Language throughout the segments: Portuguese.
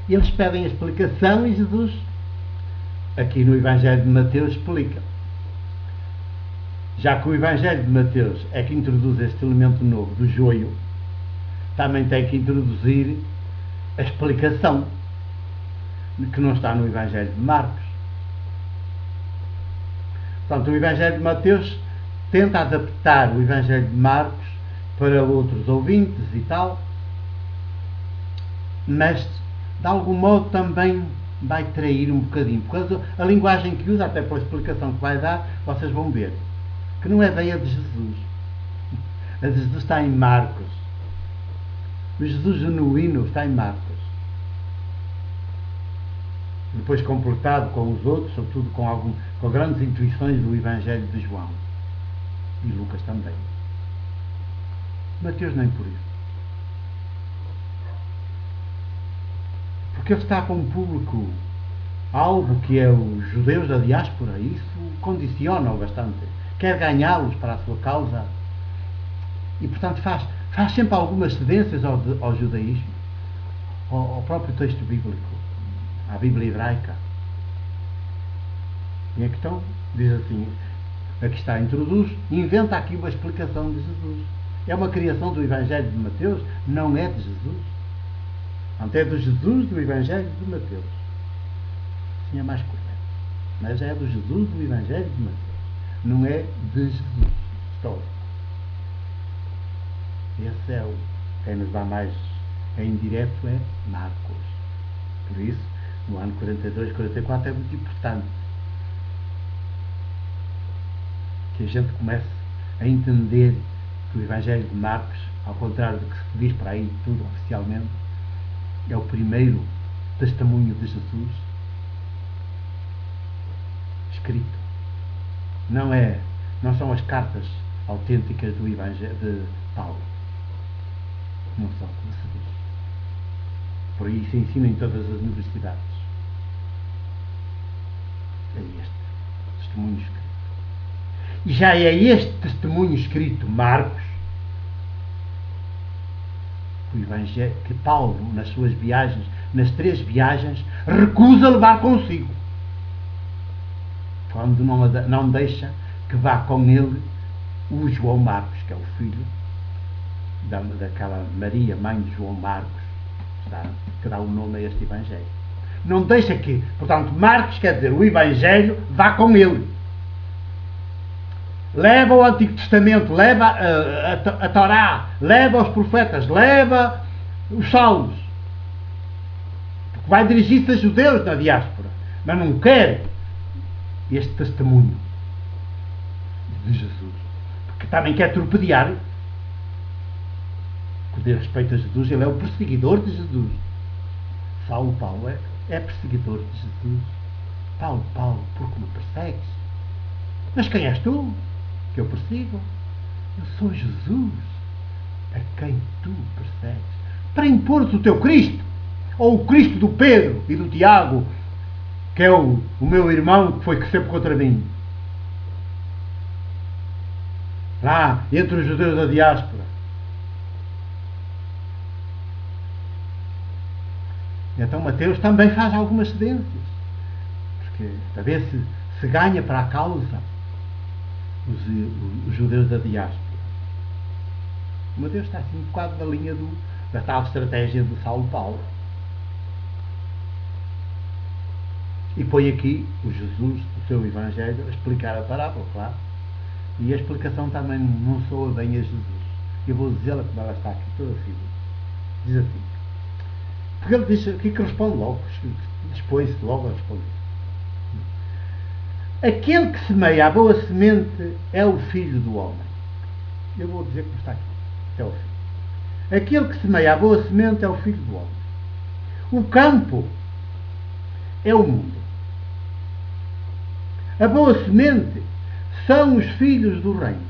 E eles pedem a explicação e Jesus, aqui no Evangelho de Mateus, explica. Já que o Evangelho de Mateus é que introduz este elemento novo do joio, também tem que introduzir a explicação, que não está no Evangelho de Marcos. Portanto, o Evangelho de Mateus tenta adaptar o Evangelho de Marcos para outros ouvintes e tal, mas de algum modo também vai trair um bocadinho, porque a linguagem que usa, até pela explicação que vai dar, vocês vão ver que não é bem a de Jesus. A de Jesus está em Marcos. O Jesus genuíno está em Marcos. Depois completado com os outros, sobretudo com grandes intuições do Evangelho de João. E Lucas também. Mateus nem por isso. Porque ele está com um público alvo que é os judeus da diáspora, e isso condiciona-o bastante. Quer ganhá-los para a sua causa e, portanto, faz sempre algumas cedências ao judaísmo, ao próprio texto bíblico, à Bíblia hebraica. E então, diz assim, aqui está, introduz, inventa aqui uma explicação de Jesus. É uma criação do Evangelho de Mateus, não é de Jesus. Portanto, é do Jesus do Evangelho de Mateus. Assim é mais correto. Mas é do Jesus do Evangelho de Mateus. Não é de Jesus. Estou. Esse é o. Quem nos dá mais em direto é Marcos. Por isso, no ano 42, 44 é muito importante que a gente comece a entender que o Evangelho de Marcos, ao contrário do que se diz para aí tudo oficialmente, é o primeiro testemunho de Jesus escrito. Não são as cartas autênticas do Evangelho de Paulo. Não são, como se diz. Por aí se ensina em todas as universidades. É este testemunho escrito. E já é este testemunho escrito, Marcos, o Evangelho, que Paulo, nas suas viagens, nas 3 viagens, recusa levar consigo. Quando não deixa que vá com ele o João Marcos, que é o filho daquela Maria, mãe de João Marcos, que dá o nome a este Evangelho. Não deixa que, portanto, Marcos quer dizer, o Evangelho vá com ele. Leva o Antigo Testamento, leva a Torá, leva os profetas, leva os Salmos. Porque vai dirigir-se a judeus na diáspora. Mas não quer este testemunho de Jesus. Porque também quer torpedear. Com respeito a Jesus, ele é o perseguidor de Jesus. Paulo é perseguidor de Jesus. Paulo, porque me persegues? Mas quem és tu que eu persigo? Eu sou Jesus, a quem tu persegues, para impor-te o teu Cristo, ou o Cristo do Pedro e do Tiago, que é o meu irmão que foi sempre contra mim, lá entre os judeus da diáspora. Então Mateus também faz algumas cedências, porque a ver se ganha para a causa os judeus da diáspora. Mateus está assim um bocado na linha da tal estratégia de Saulo Paulo. E põe aqui o Jesus, o seu Evangelho, a explicar a parábola, claro. E a explicação também não soa bem a Jesus. Eu vou dizê-la como ela está aqui, toda assim. Diz assim. Porque ele diz aqui que responde logo, dispõe-se logo a responder. Aquele que semeia a boa semente é o Filho do Homem. Eu vou dizer como está aqui, até o fim. Aquele que semeia a boa semente é o Filho do Homem. O campo é o mundo. A boa semente são os filhos do reino.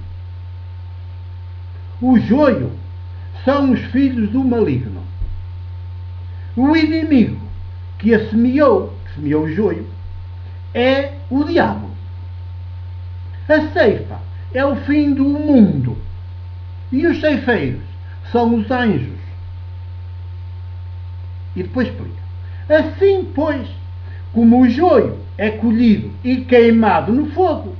O joio são os filhos do maligno. O inimigo que semeou o joio, é o diabo. A ceifa é o fim do mundo. E os ceifeiros são os anjos. E depois explica. Assim, pois, como o joio é colhido e queimado no fogo,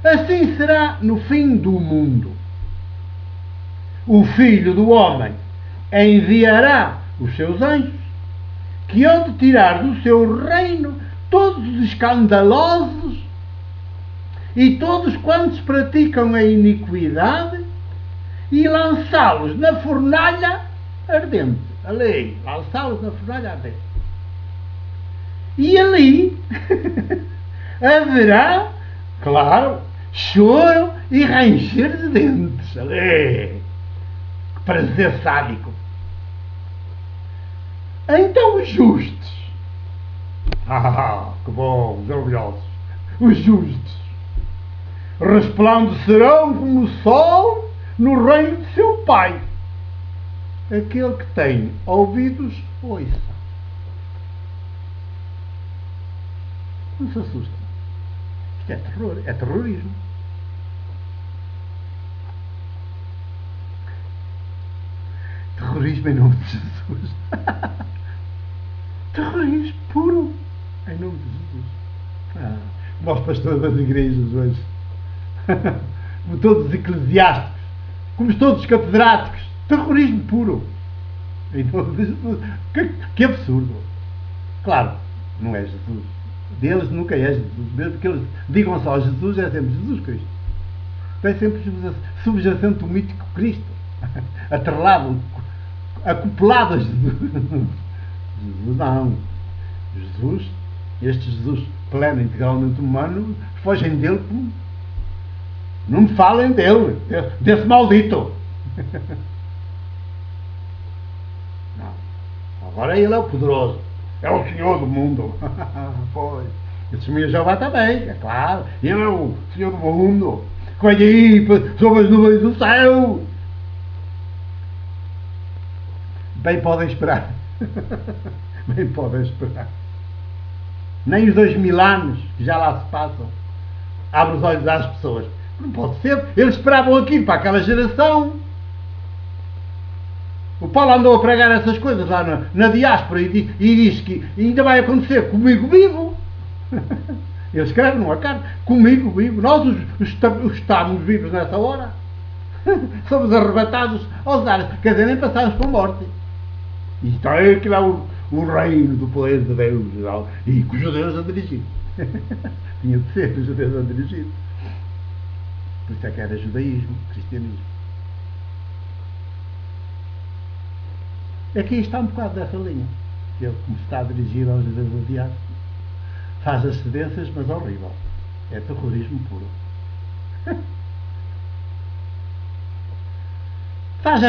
assim será no fim do mundo. O Filho do Homem enviará os seus anjos, que hão de tirar do seu reino todos os escandalosos e todos quantos praticam a iniquidade e lançá-los na fornalha ardente. Ali, lançá-los na fornalha ardente. E ali haverá, claro, choro e ranger de dentes. Ali, que prazer sádico. Então os justos, que bom, os orgulhosos, os justos, resplandecerão como o sol no reino de seu Pai. Aquele que tem ouvidos, ouça. Não se assusta. Isto é terror, é terrorismo. Terrorismo em nome de Jesus. Terrorismo puro em nome de Jesus. Como os pastores das igrejas hoje. Como todos os eclesiásticos. Como todos os catedráticos. Terrorismo puro em nome de Jesus. Que absurdo. Claro, não é Jesus. Deles nunca é Jesus. Mesmo que eles digam só Jesus, é sempre Jesus Cristo. Tem sempre subjacente o mítico Cristo. Atrelado, acoplado a Jesus. Jesus não. Jesus, este Jesus pleno, integralmente humano, fogem dele como... Não me falem dele, desse maldito. Não. Agora ele é o poderoso. É o Senhor do mundo. Pois. Esse Senhor Jeová também, é claro. Ele é o Senhor do mundo. Que vai aí sobre as nuvens do céu. Bem podem esperar. Bem podem esperar. Nem os 2000 anos que já lá se passam abrem os olhos às pessoas. Não pode ser. Eles esperavam aquilo para aquela geração. O Paulo andou a pregar essas coisas lá na diáspora e diz que ainda vai acontecer comigo vivo. Ele escreve numa carta, comigo vivo. Nós os estamos vivos nessa hora. Somos arrebatados aos ares. Quer dizer, nem passamos por morte. Isto é que lá o reino do poder de Deus e que os judeus a dirigir. Tinha de ser os judeus a dirigir. Por isso é que era judaísmo, cristianismo. Aqui está um bocado dessa linha. Que ele, como está a dirigir aos judeus asiáticos, faz as cedências, mas horrível. É terrorismo puro. Faz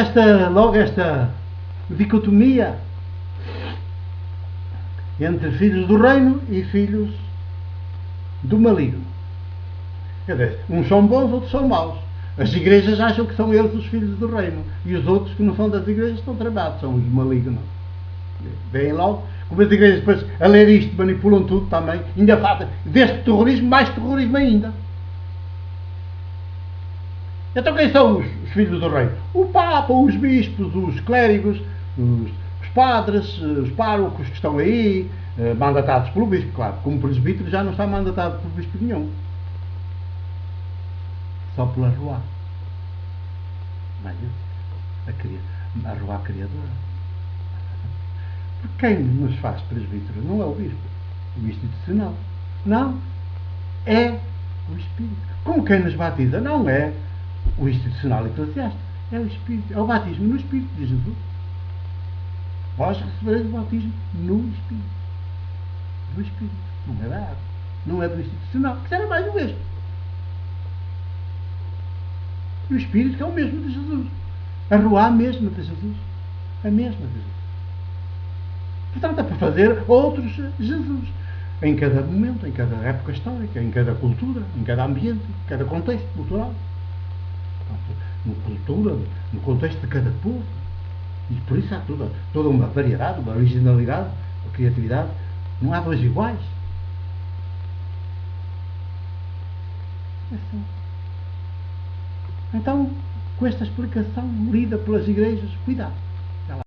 logo esta dicotomia entre filhos do reino e filhos do maligno. Quer dizer, uns são bons, outros são maus. As igrejas acham que são eles os filhos do reino e os outros que não são das igrejas estão tramados, são os malignos. Veem logo, como as igrejas depois a ler isto manipulam tudo também, ainda fazem deste terrorismo mais terrorismo ainda. Então quem são os filhos do reino? O Papa, os bispos, os clérigos, os padres, os párocos que estão aí, mandatados pelo bispo, claro. Como presbítero já não está mandatado por bispo nenhum. Só pela Rua. Mas a Rua Criadora. Porque quem nos faz presbítero não é o bispo, o institucional. Não. É o Espírito. Como quem nos batiza não é o institucional eclesiástico. É o Espírito. É o batismo no Espírito de Jesus. Vós recebereis o batismo no Espírito. Do Espírito. Não é da água. Não é do institucional. Que será mais o mesmo. E o Espírito que é o mesmo de Jesus. A Ruá mesma de Jesus. A mesma de Jesus. Portanto, é para fazer outros Jesus. Em cada momento, em cada época histórica, em cada cultura, em cada ambiente, em cada contexto cultural. Portanto, no contexto de cada povo. E por isso há toda uma variedade, uma originalidade, uma criatividade. Não há dois iguais. É assim. Então, com esta explicação lida pelas igrejas, cuidado.